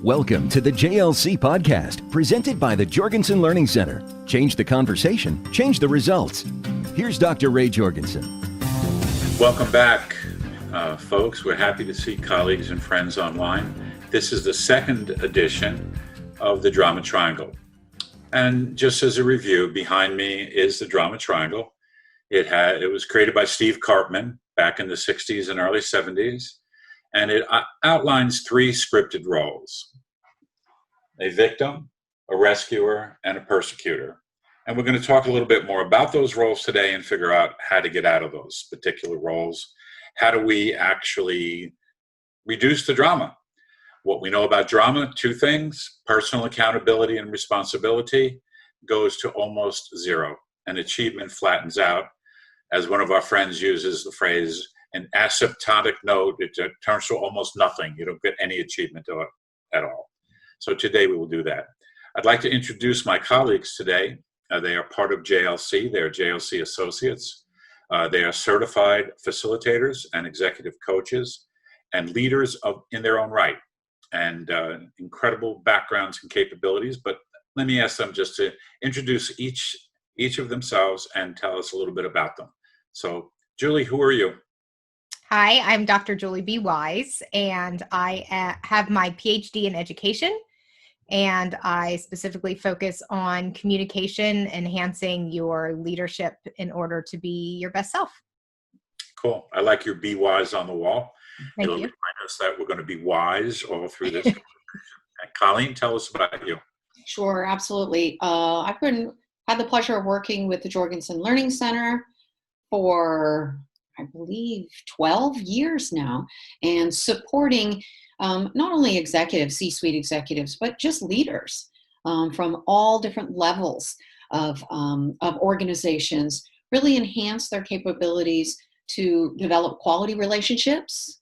Welcome to the JLC podcast, presented by the Jorgensen Learning Center. Change the conversation, change the results. Here's Dr. Ray Jorgensen. Welcome back, folks. We're happy to see colleagues and friends online. This is the second edition of the Drama Triangle. And just as a review, behind me is the Drama Triangle. It was created by Steve Karpman back in the 60s and early 70s. And it outlines three scripted roles: a victim, a rescuer, and a persecutor. And we're going to talk a little bit more about those roles today and figure out how to get out of those particular roles. How do we actually reduce the drama? What we know about drama, two things: personal accountability and responsibility goes to almost zero, and achievement flattens out. As one of our friends uses the phrase, an asymptotic note, it turns to almost nothing. You don't get any achievement at all. So today we will do that. I'd like to introduce my colleagues today. They are part of JLC. They're JLC associates. They are certified facilitators and executive coaches and leaders in their own right, and incredible backgrounds and capabilities. But let me ask them just to introduce each of themselves and tell us a little bit about them. So Julie, who are you? Hi, I'm Dr. Julie B. Wise, and I have my PhD in education, and I specifically focus on communication, enhancing your leadership in order to be your best self. Cool. I like your Be Wise on the wall. Thank It'll you. remind us that we're going to be wise all through this. And Colleen, tell us about you. Sure, absolutely. I've had the pleasure of working with the Jorgensen Learning Center for, I believe, 12 years now, and supporting not only executives, C-suite executives, but just leaders from all different levels of organizations, really enhance their capabilities to develop quality relationships,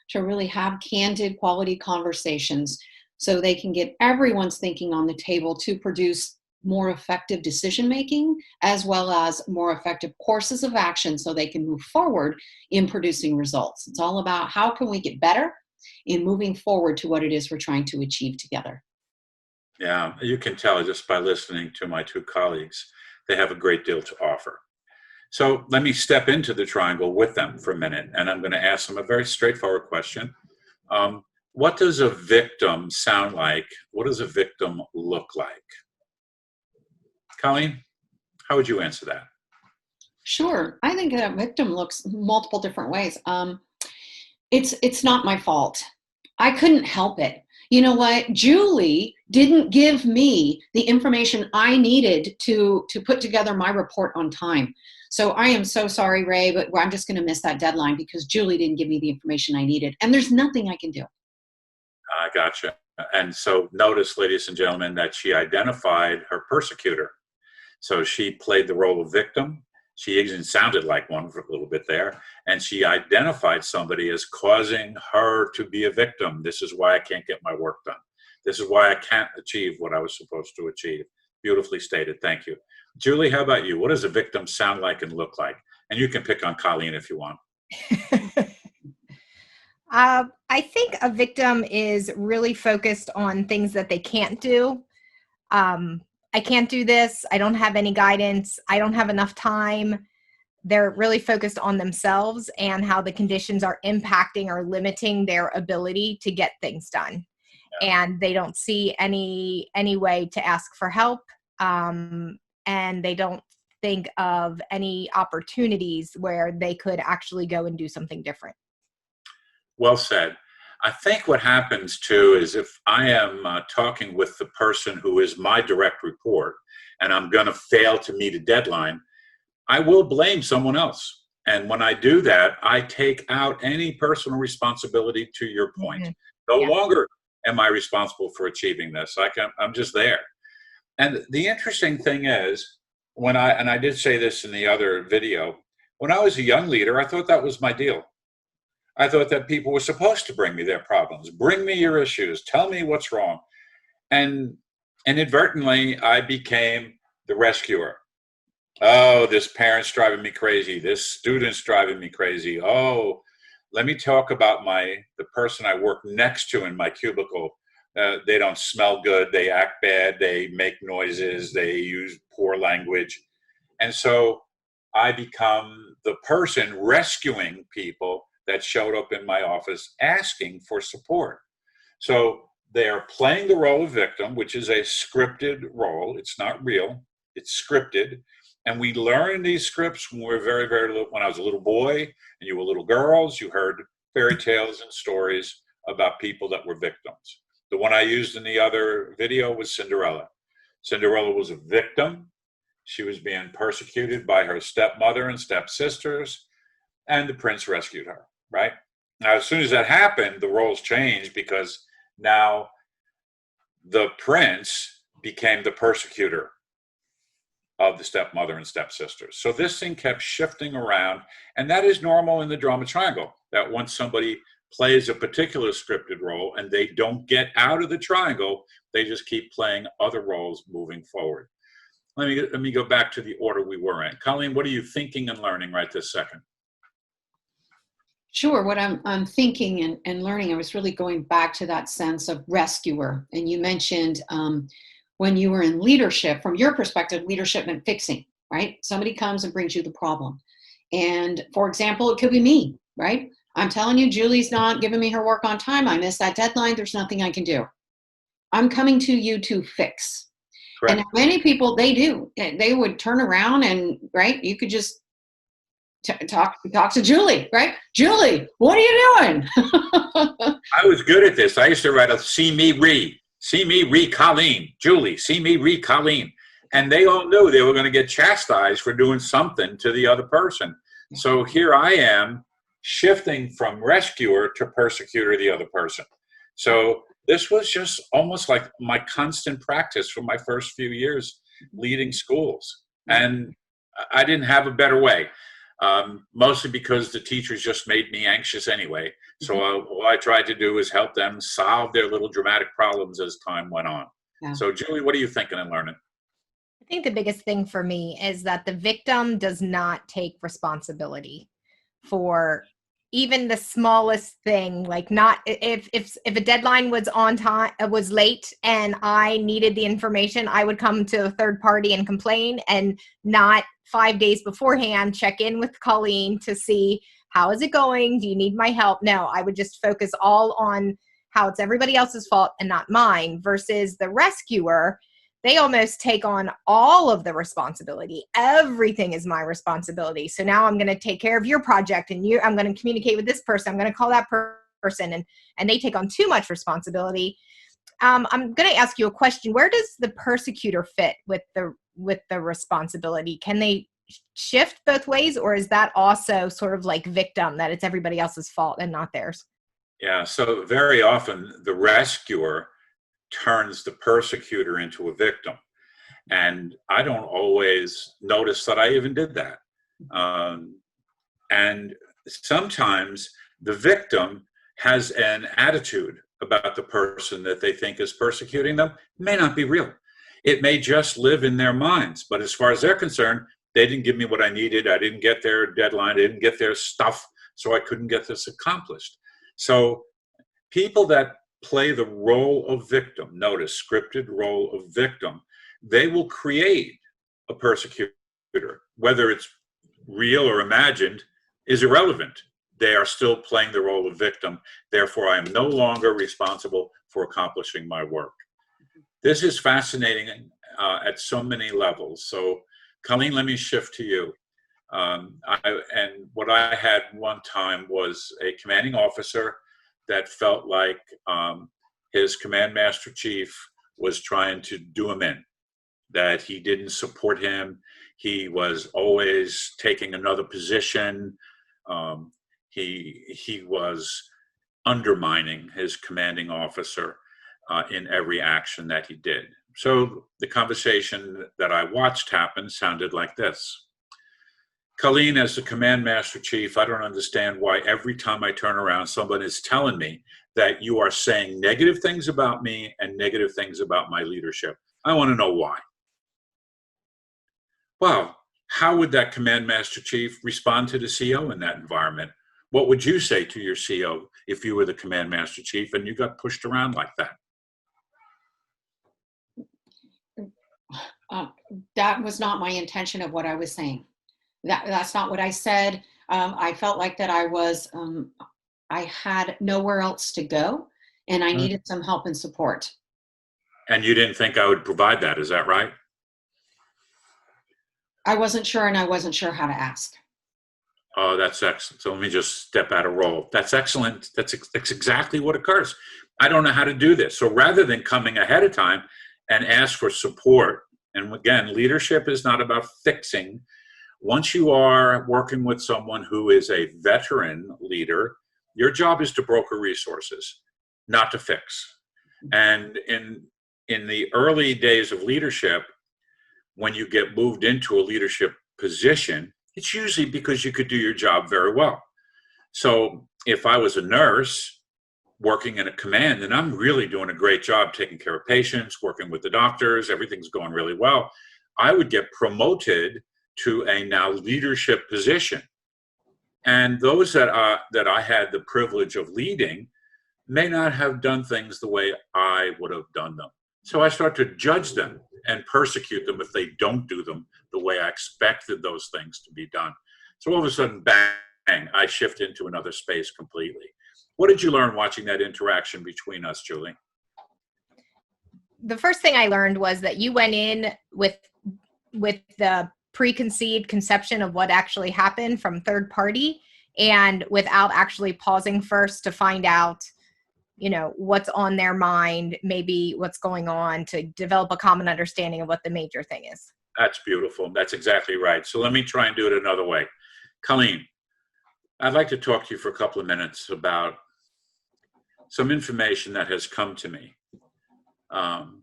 to really have candid quality conversations so they can get everyone's thinking on the table to produce more effective decision-making, as well as more effective courses of action so they can move forward in producing results. It's all about how can we get better in moving forward to what it is we're trying to achieve together. Yeah, you can tell just by listening to my two colleagues, they have a great deal to offer. So let me step into the triangle with them for a minute, and I'm going to ask them a very straightforward question. What does a victim sound like? What does a victim look like? Colleen, how would you answer that? Sure. I think a victim looks multiple different ways. It's not my fault. I couldn't help it. You know what? Julie didn't give me the information I needed to put together my report on time. So I am so sorry, Ray, but I'm just going to miss that deadline because Julie didn't give me the information I needed. And there's nothing I can do. I gotcha. And so notice, ladies and gentlemen, that she identified her persecutor. So she played the role of victim. She even sounded like one for a little bit there. And she identified somebody as causing her to be a victim. This is why I can't get my work done. This is why I can't achieve what I was supposed to achieve. Beautifully stated. Thank you. Julie, how about you? What does a victim sound like and look like? And you can pick on Colleen if you want. I think a victim is really focused on things that they can't do. I can't do this. I don't have any guidance. I don't have enough time. They're really focused on themselves and how the conditions are impacting or limiting their ability to get things done. Yeah. And they don't see any way to ask for help. And they don't think of any opportunities where they could actually go and do something different. Well said. I think what happens too is if I am talking with the person who is my direct report and I'm going to fail to meet a deadline, I will blame someone else. And when I do that, I take out any personal responsibility, to your point. Mm-hmm. No longer am I responsible for achieving this. I'm just there. And the interesting thing is, I did say this in the other video, when I was a young leader, I thought that was my deal. I thought that people were supposed to bring me their problems, bring me your issues, tell me what's wrong. And inadvertently, I became the rescuer. Oh, this parent's driving me crazy. This student's driving me crazy. Oh, let me talk about the person I work next to in my cubicle. They don't smell good. They act bad. They make noises. They use poor language. And so I become the person rescuing people that showed up in my office asking for support. So they are playing the role of victim, which is a scripted role. It's not real. It's scripted. And we learn these scripts when we're very, very little. When I was a little boy and you were little girls, you heard fairy tales and stories about people that were victims. The one I used in the other video was Cinderella. Cinderella was a victim. She was being persecuted by her stepmother and stepsisters, and the prince rescued her, right? Now, as soon as that happened, the roles changed because now the prince became the persecutor of the stepmother and stepsisters. So this thing kept shifting around, and that is normal in the drama triangle, that once somebody plays a particular scripted role and they don't get out of the triangle, they just keep playing other roles moving forward. Let me go back to the order we were in. Colleen, what are you thinking and learning right this second? Sure. What I'm thinking and learning, I was really going back to that sense of rescuer. And you mentioned when you were in leadership, from your perspective, leadership meant fixing, right? Somebody comes and brings you the problem. And for example, it could be me, right? I'm telling you, Julie's not giving me her work on time. I missed that deadline. There's nothing I can do. I'm coming to you to fix. Correct. And many people, they would turn around and, right, you could just talk to Julie, right? Julie, what are you doing? I was good at this. I used to write a see me re Colleen, Julie, see me re Colleen. And they all knew they were going to get chastised for doing something to the other person. So here I am shifting from rescuer to persecutor of the other person. So this was just almost like my constant practice for my first few years leading schools. And I didn't have a better way, mostly because the teachers just made me anxious anyway. So all I tried to do is help them solve their little dramatic problems as time went on. Yeah. So Julie, what are you thinking and learning? I think the biggest thing for me is that the victim does not take responsibility for even the smallest thing. Like, not if a deadline was on time, was late, and I needed the information, I would come to a third party and complain, and not 5 days beforehand check in with Colleen to see how is it going. Do you need my help? No, I would just focus all on how it's everybody else's fault and not mine. Versus the rescuer, they almost take on all of the responsibility. Everything is my responsibility. So now I'm going to take care of your project, and I'm going to communicate with this person. I'm going to call that person, and they take on too much responsibility. I'm going to ask you a question. Where does the persecutor fit with the responsibility? Can they shift both ways, or is that also sort of like victim, that it's everybody else's fault and not theirs? Yeah. So very often the rescuer turns the persecutor into a victim. And I don't always notice that I even did that. And sometimes the victim has an attitude about the person that they think is persecuting them. It may not be real. It may just live in their minds. But as far as they're concerned, they didn't give me what I needed. I didn't get their deadline. I didn't get their stuff. So I couldn't get this accomplished. So people that play the role of victim, notice scripted role of victim, they will create a persecutor. Whether it's real or imagined is irrelevant. They are still playing the role of victim. Therefore, I am no longer responsible for accomplishing my work. This is fascinating at so many levels. So, Colleen, let me shift to you. And what I had one time was a commanding officer that felt like his command master chief was trying to do him in, that he didn't support him. He was always taking another position. He was undermining his commanding officer in every action that he did. So the conversation that I watched happen sounded like this. Colleen, as the command master chief, I don't understand why every time I turn around, somebody is telling me that you are saying negative things about me and negative things about my leadership. I want to know why. Well, how would that command master chief respond to the CO in that environment? What would you say to your CO if you were the command master chief and you got pushed around like that? that was not my intention of what I was saying. That's not what I said. I felt like that I had nowhere else to go, and I needed some help and support. And you didn't think I would provide that, is that right? I wasn't sure, and I wasn't sure how to ask. Oh, that's excellent. So let me just step out of role. That's excellent. That's exactly what occurs. I don't know how to do this. So rather than coming ahead of time and ask for support, and again, leadership is not about fixing. Once you are working with someone who is a veteran leader, your job is to broker resources, not to fix. And in the early days of leadership, when you get moved into a leadership position, it's usually because you could do your job very well. So if I was a nurse working in a command, and I'm really doing a great job taking care of patients, working with the doctors, everything's going really well, I would get promoted to a now leadership position. And those that I had the privilege of leading may not have done things the way I would have done them. So I start to judge them and persecute them if they don't do them the way I expected those things to be done. So all of a sudden, bang, I shift into another space completely. What did you learn watching that interaction between us, Julie? The first thing I learned was that you went in with the preconceived conception of what actually happened from third party, and without actually pausing first to find out, what's on their mind, maybe what's going on, to develop a common understanding of what the major thing is. That's beautiful. That's exactly right. So let me try and do it another way. Colleen, I'd like to talk to you for a couple of minutes about some information that has come to me. And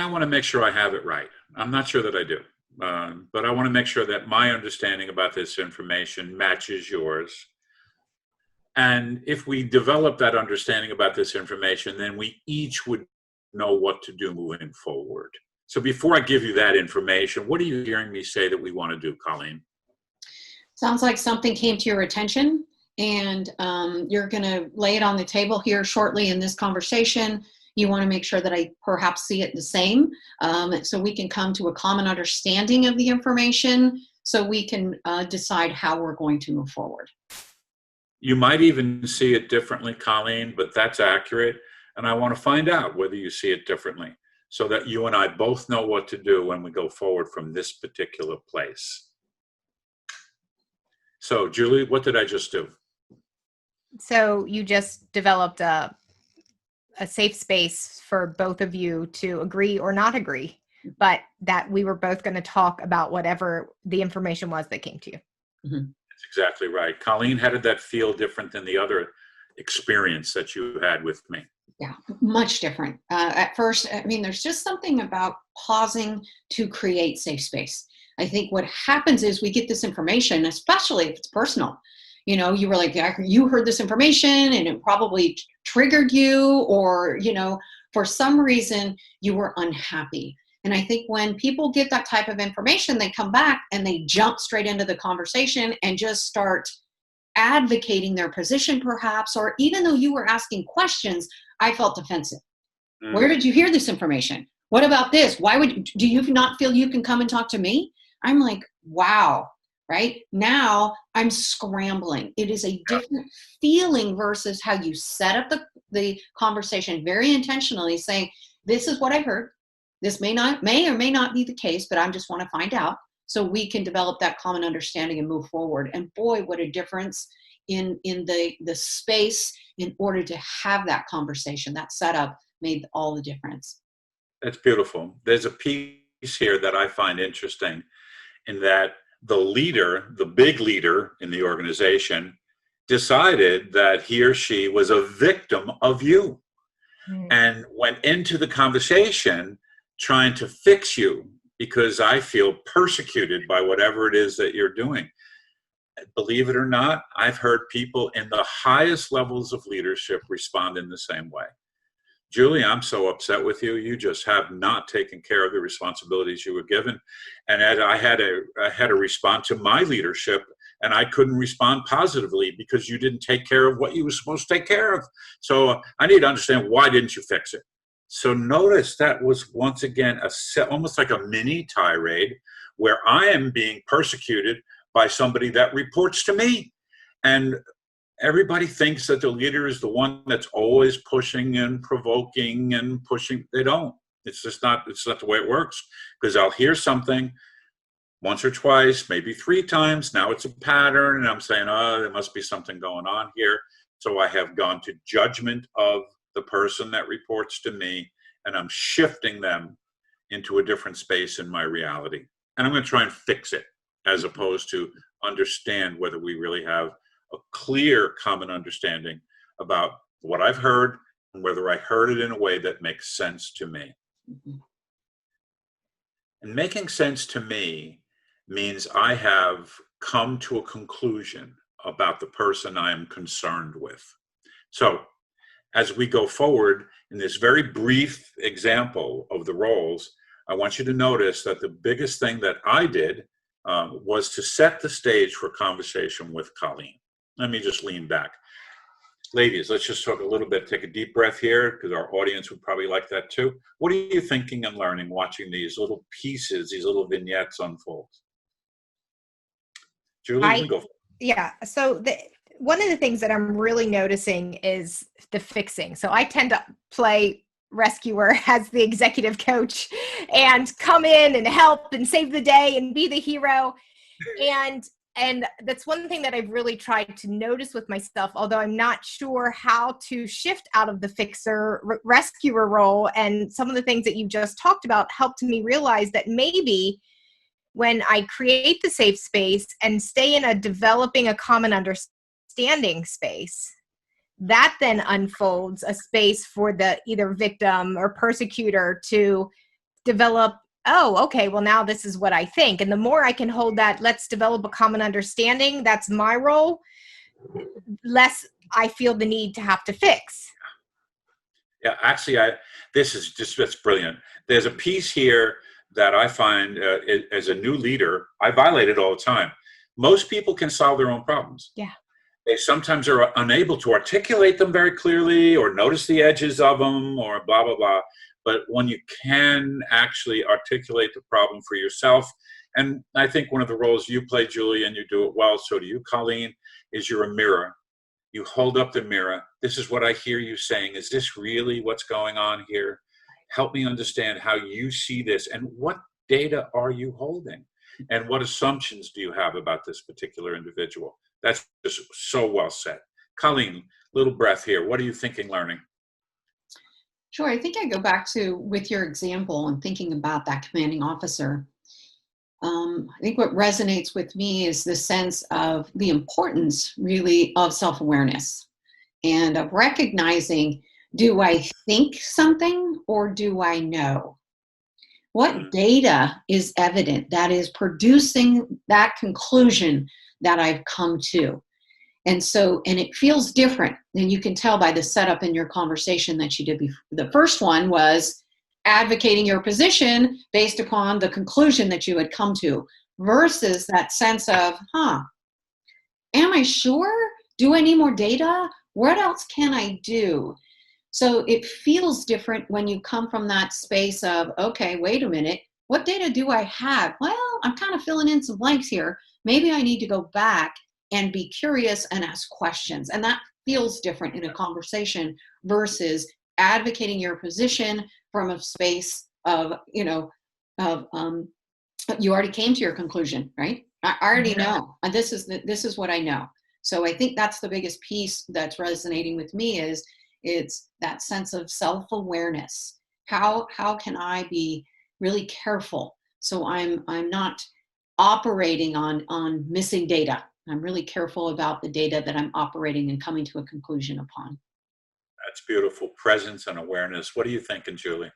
I want to make sure I have it right. I'm not sure that I do, but I want to make sure that my understanding about this information matches yours. And if we develop that understanding about this information, then we each would know what to do moving forward. So before I give you that information, what are you hearing me say that we want to do, Colleen? Sounds like something came to your attention, and you're going to lay it on the table here shortly in this conversation. You want to make sure that I perhaps see it the same, so we can come to a common understanding of the information, so we can decide how we're going to move forward. You might even see it differently, Colleen, but that's accurate. And I want to find out whether you see it differently, so that you and I both know what to do when we go forward from this particular place. So, Julie, what did I just do? So you just developed a safe space for both of you to agree or not agree, but that we were both going to talk about whatever the information was that came to you. Mm-hmm. That's exactly right. Colleen, how did that feel different than the other experience that you had with me? Yeah, much different. At first, there's just something about pausing to create safe space. I think what happens is we get this information, especially if it's personal. You were like, you heard this information and it probably triggered you, or, for some reason you were unhappy. And I think when people get that type of information, they come back and they jump straight into the conversation and just start advocating their position, perhaps, or even though you were asking questions, I felt defensive. Where did you hear this information? What about this? Do you not feel you can come and talk to me? I'm like, wow, right? Now I'm scrambling. It is a different feeling versus how you set up the conversation very intentionally, saying, this is what I heard. This may or may not be the case, but I just want to find out so we can develop that common understanding and move forward. And boy, what a difference in the space in order to have that conversation. That setup made all the difference. That's beautiful. There's a piece here that I find interesting, in that the leader, the big leader in the organization, decided that he or she was a victim of you, and went into the conversation trying to fix you because I feel persecuted by whatever it is that you're doing. Believe it or not, I've heard people in the highest levels of leadership respond in the same way. Julie, I'm so upset with you. You just have not taken care of the responsibilities you were given. And Ed, I had to respond to my leadership, and I couldn't respond positively because you didn't take care of what you were supposed to take care of. So I need to understand, why didn't you fix it? So notice that was once again almost like a mini tirade where I am being persecuted by somebody that reports to me. And everybody thinks that the leader is the one that's always pushing and provoking and pushing. They don't. It's not the way it works, because I'll hear something once or twice, maybe 3 times. Now it's a pattern, and I'm saying, oh, there must be something going on here. So I have gone to judgment of the person that reports to me, and I'm shifting them into a different space in my reality. And I'm going to try and fix it, as opposed to understand whether we really have a clear common understanding about what I've heard and whether I heard it in a way that makes sense to me. Mhm. And making sense to me means I have come to a conclusion about the person I am concerned with. So as we go forward in this very brief example of the roles, I want you to notice that the biggest thing that I did was to set the stage for conversation with Colleen. Let me just lean back. Ladies, let's just talk a little bit. Take a deep breath here, because our audience would probably like that too. What are you thinking and learning watching these little pieces, these little vignettes unfold? Julie, you can go. Yeah. So one of the things that I'm really noticing is the fixing. So I tend to play rescuer as the executive coach and come in and help and save the day and be the hero. And that's one thing that I've really tried to notice with myself, although I'm not sure how to shift out of the fixer rescuer role. And some of the things that you just talked about helped me realize that maybe when I create the safe space and stay in developing a common understanding space, that then unfolds a space for the either victim or persecutor to develop, oh, okay, well, now this is what I think. And the more I can hold that, let's develop a common understanding, that's my role, less I feel the need to have to fix. Yeah, actually, that's brilliant. There's a piece here that I find as a new leader, I violate it all the time. Most people can solve their own problems. Yeah. They sometimes are unable to articulate them very clearly or notice the edges of them or blah, blah, blah. But when you can actually articulate the problem for yourself, and I think one of the roles you play, Julie, and you do it well, so do you, Colleen, is you're a mirror. You hold up the mirror. This is what I hear you saying. Is this really what's going on here? Help me understand how you see this, and what data are you holding? And what assumptions do you have about this particular individual? That's just so well said. Colleen, little breath here. What are you thinking, learning? Sure. I think I go back to, with your example and thinking about that commanding officer. I think what resonates with me is the sense of the importance really of self-awareness and of recognizing, do I think something or do I know? What data is evident that is producing that conclusion that I've come to? And it feels different than you can tell by the setup in your conversation that you did before. The first one was advocating your position based upon the conclusion that you had come to, versus that sense of, am I sure? Do I need more data? What else can I do? So it feels different when you come from that space of, okay, wait a minute, what data do I have? Well, I'm kind of filling in some blanks here. Maybe I need to go back and be curious and ask questions. And that feels different in a conversation versus advocating your position from a space of, you already came to your conclusion, right? I already know, and this is what I know. So I think that's the biggest piece that's resonating with me is it's that sense of self-awareness. How can I be really careful so I'm not operating on missing data? I'm really careful about the data that I'm operating and coming to a conclusion upon. That's beautiful. Presence and awareness. What are you thinking, Julie?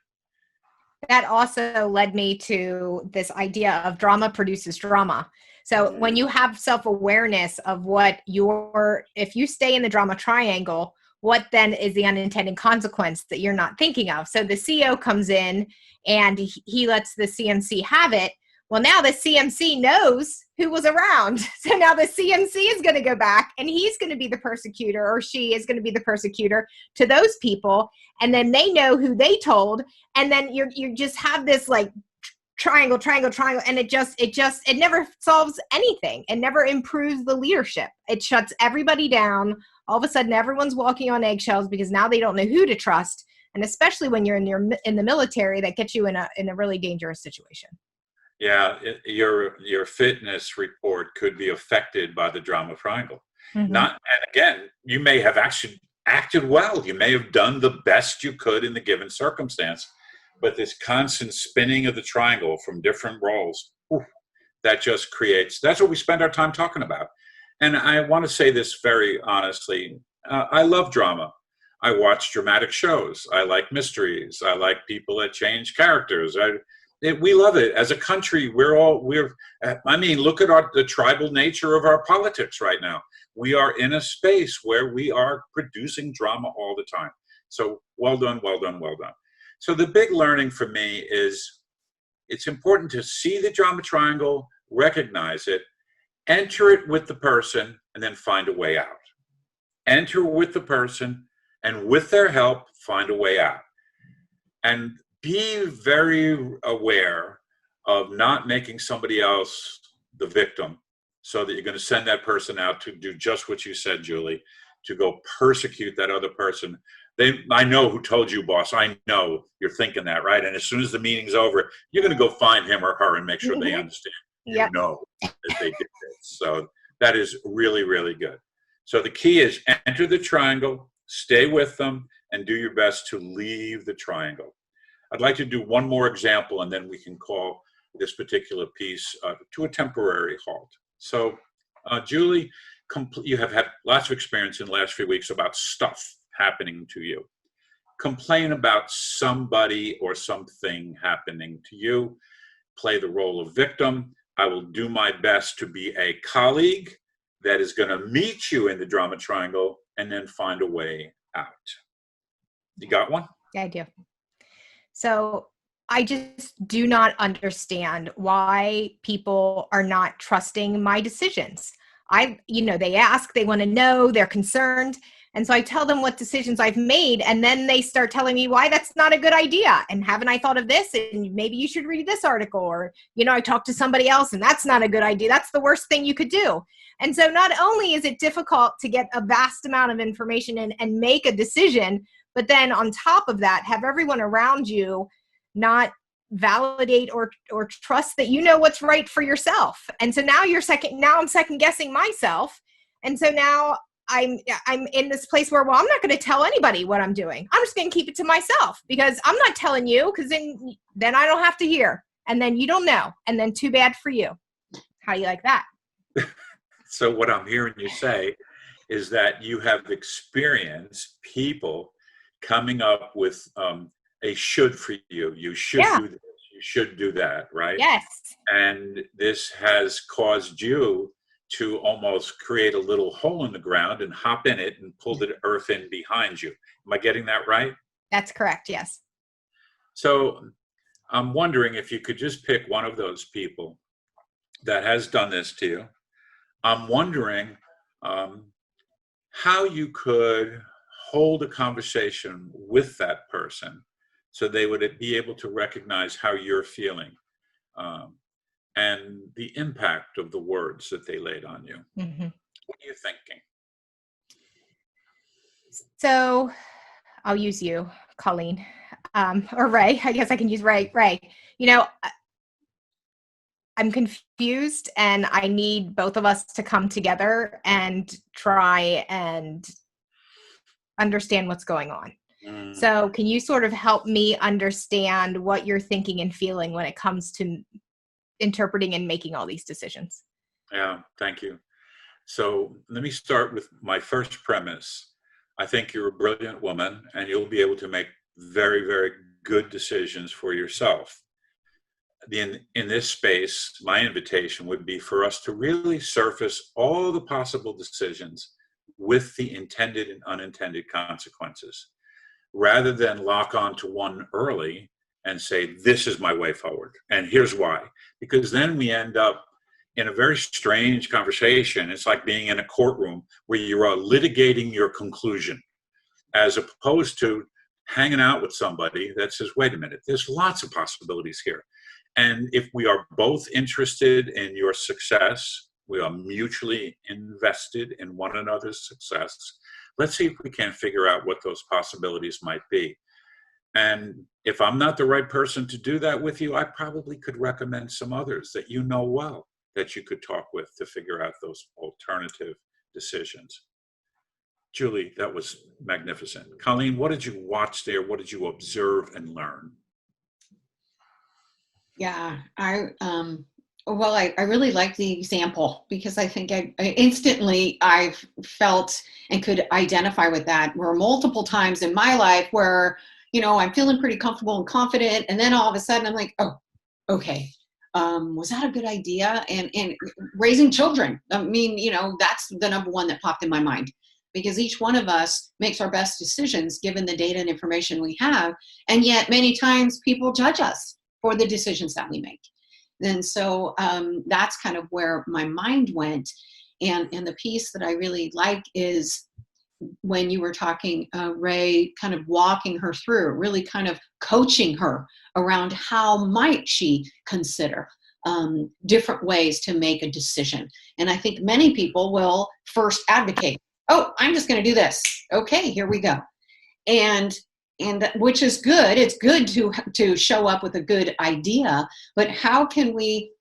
That also led me to this idea of drama produces drama. So when you have self-awareness of if you stay in the drama triangle, what then is the unintended consequence that you're not thinking of? So the CEO comes in and he lets the CNC have it. Well, now the CMC knows who was around. So now the CMC is going to go back and he's going to be the persecutor, or she is going to be the persecutor to those people. And then they know who they told. And then you just have this like triangle. And it never solves anything. It never improves the leadership. It shuts everybody down. All of a sudden, everyone's walking on eggshells because now they don't know who to trust. And especially when you're in the military, that gets you in a really dangerous situation. Yeah, your fitness report could be affected by the drama triangle. Mm-hmm. And again, you may have actually acted well. You may have done the best you could in the given circumstance, but this constant spinning of the triangle from different roles, that just creates, that's what we spend our time talking about. And I want to say this very honestly. I love drama. I watch dramatic shows. I like mysteries. I like people that change characters. We love it. As a country, look at the tribal nature of our politics right now. We are in a space where we are producing drama all the time. So well done. So the big learning for me is it's important to see the drama triangle, recognize it, enter it with the person, and then find a way out. Enter with the person, and with their help, find a way out. And be very aware of not making somebody else the victim, so that you're going to send that person out to do just what you said, Julie, to go persecute that other person. I know who told you, boss. I know you're thinking that, right? And as soon as the meeting's over, you're going to go find him or her and make sure they understand. Yep. You know that they did this. So that is really, really good. So the key is enter the triangle, stay with them, and do your best to leave the triangle. I'd like to do one more example, and then we can call this particular piece to a temporary halt. So, Julie, you have had lots of experience in the last few weeks about stuff happening to you. Complain about somebody or something happening to you. Play the role of victim. I will do my best to be a colleague that is going to meet you in the drama triangle and then find a way out. You got one? Yeah, I do. So I just do not understand why people are not trusting my decisions. They ask, they want to know, they're concerned. And so I tell them what decisions I've made, and then they start telling me why that's not a good idea. And haven't I thought of this? And maybe you should read this article. Or, I talked to somebody else and that's not a good idea. That's the worst thing you could do. And so not only is it difficult to get a vast amount of information and make a decision, but then on top of that, have everyone around you not validate or trust that you know what's right for yourself. And so now I'm second guessing myself. And so now I'm in this place where, I'm not going to tell anybody what I'm doing. I'm just going to keep it to myself because I'm not telling you, because then I don't have to hear. And then you don't know. And then too bad for you. How do you like that? So what I'm hearing you say is that you have experienced people coming up with a should for you. You should do this. You should do that, right? Yes. And this has caused you to almost create a little hole in the ground and hop in it and pull the earth in behind you. Am I getting that right? That's correct, yes. So I'm wondering if you could just pick one of those people that has done this to you. I'm wondering how you could hold a conversation with that person so they would be able to recognize how you're feeling. And the impact of the words that they laid on you. Mm-hmm. What are you thinking? So I'll use you, Colleen, or Ray. I guess I can use Ray. Ray, I'm confused and I need both of us to come together and try and understand what's going on. Mm. So can you sort of help me understand what you're thinking and feeling when it comes to interpreting and making all these decisions? Yeah, thank you. So let me start with my first premise. I think you're a brilliant woman and you'll be able to make very, very good decisions for yourself. In this space, my invitation would be for us to really surface all the possible decisions with the intended and unintended consequences. Rather than lock on to one early, and say, this is my way forward, and here's why. Because then we end up in a very strange conversation. It's like being in a courtroom where you are litigating your conclusion, as opposed to hanging out with somebody that says, wait a minute, there's lots of possibilities here. And if we are both interested in your success, we are mutually invested in one another's success, let's see if we can figure out what those possibilities might be. And if I'm not the right person to do that with you, I probably could recommend some others that you know well that you could talk with to figure out those alternative decisions. Julie, that was magnificent. Colleen, what did you watch there? What did you observe and learn? Yeah, I really like the example, because I think I felt and could identify with that. There were multiple times in my life where, I'm feeling pretty comfortable and confident, and then all of a sudden I'm like, oh, okay. Was that a good idea? And raising children, I mean, that's the number one that popped in my mind, because each one of us makes our best decisions given the data and information we have. And yet many times people judge us for the decisions that we make. And so that's kind of where my mind went. And the piece that I really like is when you were talking, Ray, kind of walking her through, really kind of coaching her around how might she consider different ways to make a decision. And I think many people will first advocate, oh, I'm just going to do this. Okay, here we go. And which is good. It's good to show up with a good idea, but how can we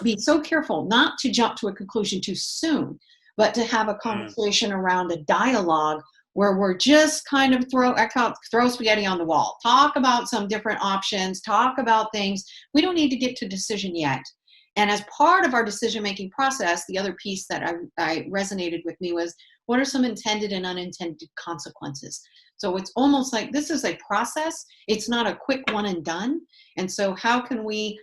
be so careful not to jump to a conclusion too soon, but to have a conversation around a dialogue where we're just kind of throw spaghetti on the wall, talk about some different options, talk about things. We don't need to get to decision yet. And as part of our decision-making process, the other piece that I resonated with me was, what are some intended and unintended consequences? So it's almost like this is a process. It's not a quick one and done. And so how can we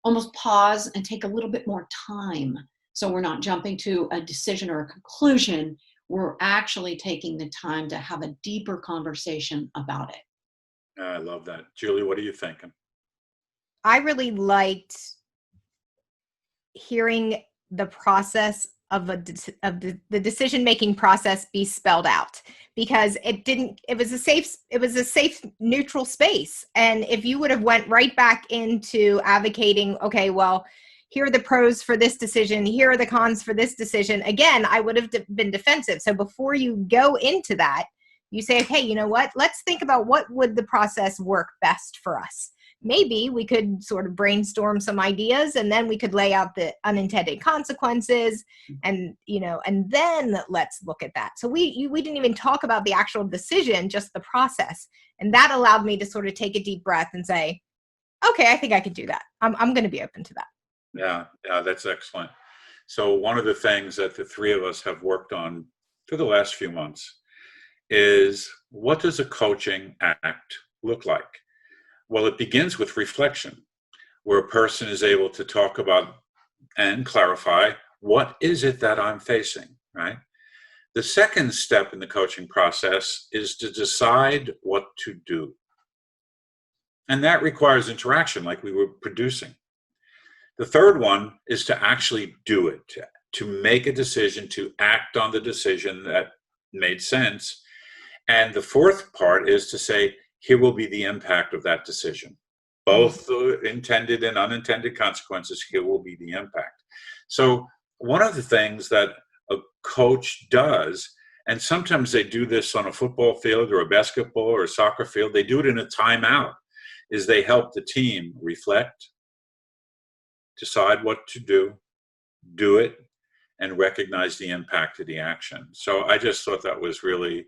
almost pause and take a little bit more time, so we're not jumping to a decision or a conclusion? We're actually taking the time to have a deeper conversation about it. I love that. Julie, what are you thinking? I really liked hearing the process of the decision-making process be spelled out, because it was a safe, neutral space. And if you would have went right back into advocating, okay, well, here are the pros for this decision, here are the cons for this decision, again, I would have been defensive. So before you go into that, you say, hey, you know what? Let's think about what would the process work best for us. Maybe we could sort of brainstorm some ideas, and then we could lay out the unintended consequences, and and then let's look at that. So we didn't even talk about the actual decision, just the process. And that allowed me to sort of take a deep breath and say, okay, I think I could do that. I'm going to be open to that. Yeah, that's excellent. So one of the things that the three of us have worked on for the last few months is, what does a coaching act look like? Well, it begins with reflection, where a person is able to talk about and clarify, what is it that I'm facing, right? The second step in the coaching process is to decide what to do. And that requires interaction, like we were producing. The third one is to actually do it, to make a decision, to act on the decision that made sense. And the fourth part is to say, here will be the impact of that decision. Both the intended and unintended consequences, here will be the impact. So one of the things that a coach does, and sometimes they do this on a football field or a basketball or a soccer field, they do it in a timeout, is they help the team reflect, decide what to do it, and recognize the impact of the action. So I just thought that was really,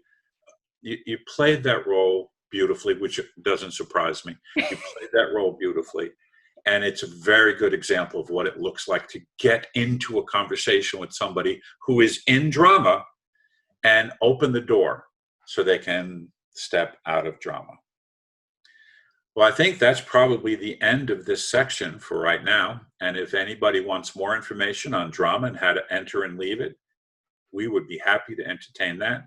you played that role beautifully, which doesn't surprise me. You played that role beautifully. And it's a very good example of what it looks like to get into a conversation with somebody who is in drama and open the door so they can step out of drama. Well, I think that's probably the end of this section for right now. And if anybody wants more information on drama and how to enter and leave it, we would be happy to entertain that.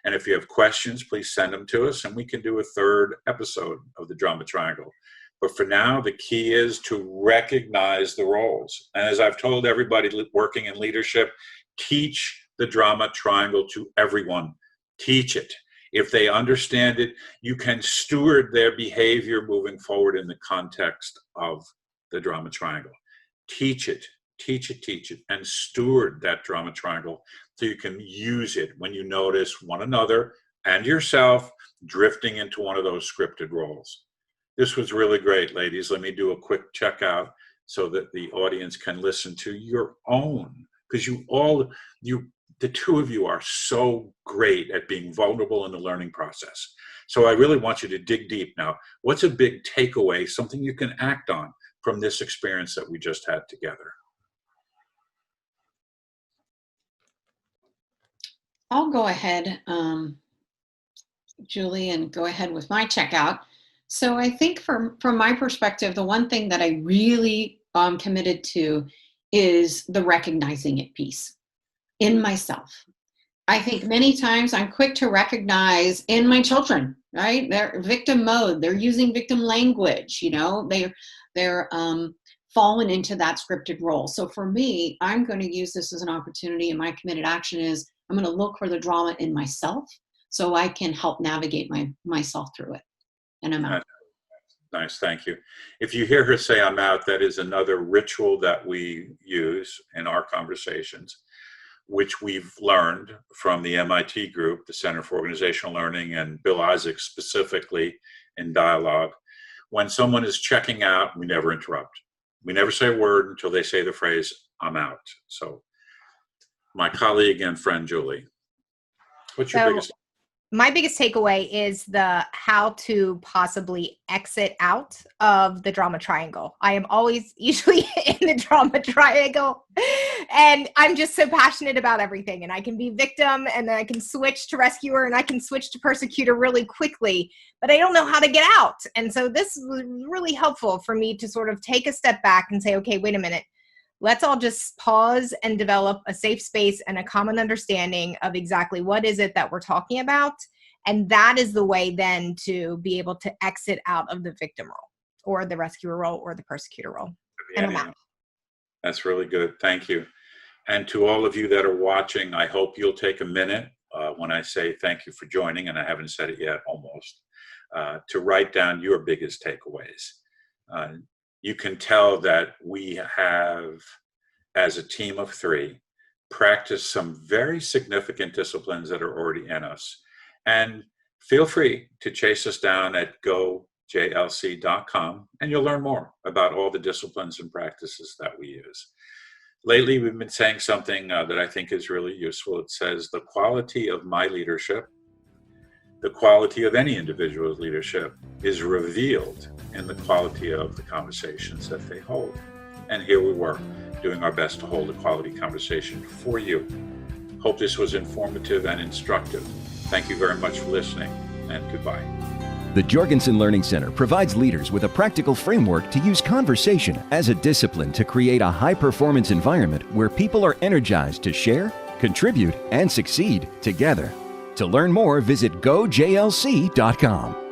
And if you have questions, please send them to us, and we can do a third episode of the Drama Triangle. But for now, the key is to recognize the roles. And as I've told everybody working in leadership, teach the Drama Triangle to everyone. Teach it. If they understand it, you can steward their behavior moving forward in the context of the Drama Triangle. Teach it, teach it, teach it, and steward that Drama Triangle so you can use it when you notice one another and yourself drifting into one of those scripted roles. This was really great, ladies. Let me do a quick checkout so that the audience can listen to your own, because the two of you are so great at being vulnerable in the learning process. So I really want you to dig deep now. What's a big takeaway, something you can act on from this experience that we just had together? I'll go ahead, Julie, and go ahead with my checkout. So I think from my perspective, the one thing that I really committed to is the recognizing it piece in myself. I think many times I'm quick to recognize in my children, right? They're victim mode. They're using victim language. They're fallen into that scripted role. So for me, I'm going to use this as an opportunity, and my committed action is I'm going to look for the drama in myself so I can help navigate myself through it. And I'm out. Nice, thank you. If you hear her say I'm out, that is another ritual that we use in our conversations, which we've learned from the MIT group, the Center for Organizational Learning, and Bill Isaac specifically in dialogue. When someone is checking out, we never interrupt. We never say a word until they say the phrase, I'm out. So my colleague and friend, Julie, what's your biggest? My biggest takeaway is the how to possibly exit out of the drama triangle. I am always usually in the drama triangle, and I'm just so passionate about everything. And I can be victim, and then I can switch to rescuer, and I can switch to persecutor really quickly, but I don't know how to get out. And so this was really helpful for me to sort of take a step back and say, okay, wait a minute. Let's all just pause and develop a safe space and a common understanding of exactly what is it that we're talking about. And that is the way then to be able to exit out of the victim role or the rescuer role or the persecutor role. And I'm out. That's really good. Thank you. And to all of you that are watching, I hope you'll take a minute when I say thank you for joining, and I haven't said it yet almost, to write down your biggest takeaways. You can tell that we have, as a team of three, practiced some very significant disciplines that are already in us. And feel free to chase us down at gojlc.com, and you'll learn more about all the disciplines and practices that we use. Lately, we've been saying something that I think is really useful. It says, the quality of my leadership, the quality of any individual's leadership, is revealed in the quality of the conversations that they hold. And here we were, doing our best to hold a quality conversation for you. Hope this was informative and instructive. Thank you very much for listening, and goodbye. The Jorgensen Learning Center provides leaders with a practical framework to use conversation as a discipline to create a high-performance environment where people are energized to share, contribute, and succeed together. To learn more, visit gojlc.com.